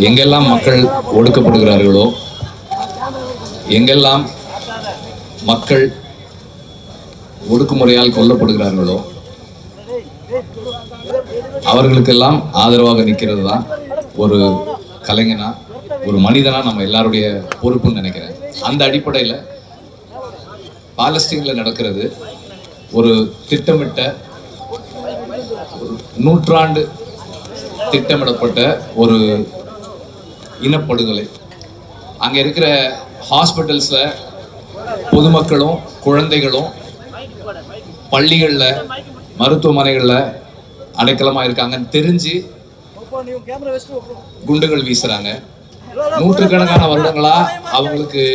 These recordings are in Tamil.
எங்கெல்லாம் மக்கள் ஒடுக்கப்படுகிறார்களோ, எங்கெல்லாம் மக்கள் ஒடுக்குமுறையால் கொல்லப்படுகிறார்களோ அவர்களுக்கெல்லாம் ஆதரவாக நிற்கிறது தான் ஒரு கலைஞனா, ஒரு மனிதனா நம்ம எல்லாருடைய பொறுப்புன்னு நினைக்கிறேன். அந்த அடிப்படையில் பாலஸ்தீனில் நடக்கிறது ஒரு திட்டமிட்ட, நூற்றாண்டு திட்டமிடப்பட்ட ஒரு இனப்படுகொலை. அங்கே இருக்கிற ஹாஸ்பிட்டல்ஸில் பொதுமக்களும் குழந்தைகளும் பள்ளிகளில் மருத்துவமனைகளில் அடைக்கலமாக இருக்காங்கன்னு தெரிஞ்சு குண்டுகள் வீசுறாங்க. நூற்றுக்கணக்கான வருடங்களா அவங்களுக்கு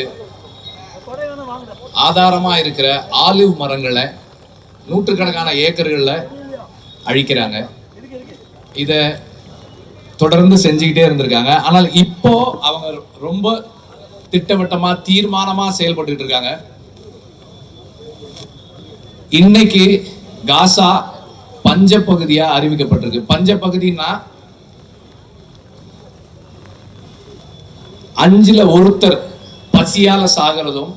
ஆதாரமா இருக்கிற ஆலிவ் மரங்களை நூற்றுக்கணக்கான ஏக்கர்களில் அழிக்கிறாங்க. இதை தொடர்ந்து செஞ்சுக்கிட்டே இருந்திருக்காங்க. ஆனால் இப்போ அவங்க ரொம்ப திட்டவட்டமா தீர்மானமா செயல்பட்டு இருக்காங்க. இன்னைக்கு காசா பஞ்ச பகுதியா அறிவிக்கப்பட்டிருக்கு. பஞ்ச பகுதினா 5ல் ஒருத்தர் பசியால சாகிறதும்,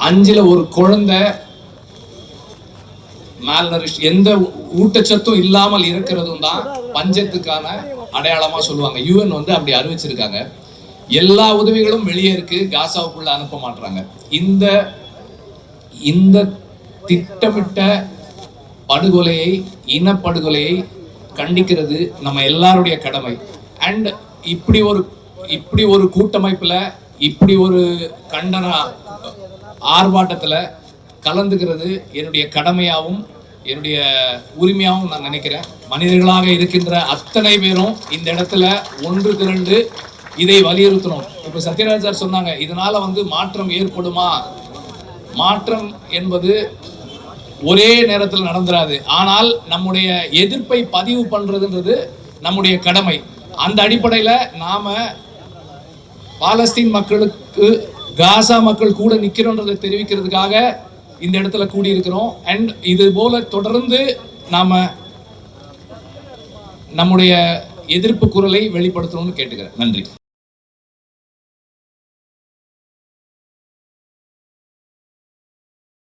5ல் ஒரு குழந்தை மால்நரிஷ், எந்த ஊட்டச்சத்தும் இல்லாமல் இருக்கிறதும் தான் பஞ்சத்துக்கான அடையாளமா சொல்லுவாங்க. யூஎன் அப்படி அறிவிச்சிருக்காங்க. எல்லா உதவிகளும் வெளியே இருக்கு, காசாவுக்குள்ள அனுப்ப மாட்டாங்க. இந்த திட்டமிட்ட படுகொலையை, இனப்படுகொலையை கண்டிக்கிறது நம்ம எல்லாருடைய கடமை. அண்ட் இப்படி ஒரு கூட்டமைப்புல, இப்படி ஒரு கண்டன ஆர்ப்பாட்டத்தில் கலந்துக்கிறது என்னுடைய கடமையாகவும் என்னுடைய உரிமையாகவும் நான் நினைக்கிறேன். மனிதர்களாக இருக்கின்ற அத்தனை பேரும் இந்த இடத்துல ஒன்று திரண்டு இதை வலியுறுத்தணும். இப்போ சத்யராஜ் சார் சொன்னாங்க, இதனால மாற்றம் ஏற்படுமா? மாற்றம் என்பது ஒரே நேரத்தில் நடந்துராது. ஆனால் நம்முடைய எதிர்ப்பை பதிவு பண்றதுன்றது நம்முடைய கடமை. அந்த அடிப்படையில் நாம பாலஸ்தீன் மக்களுக்கு, காசா மக்கள் கூட நிற்கிறோன்றதை தெரிவிக்கிறதுக்காக இந்த இடத்துல கூடியிருக்கிறோம். அண்ட் இது போல தொடர்ந்து நாம நம்முடைய எதிர்ப்பு குரலை வெளிப்படுத்தணும்னு கேட்டுக்கிறேன். நன்றி.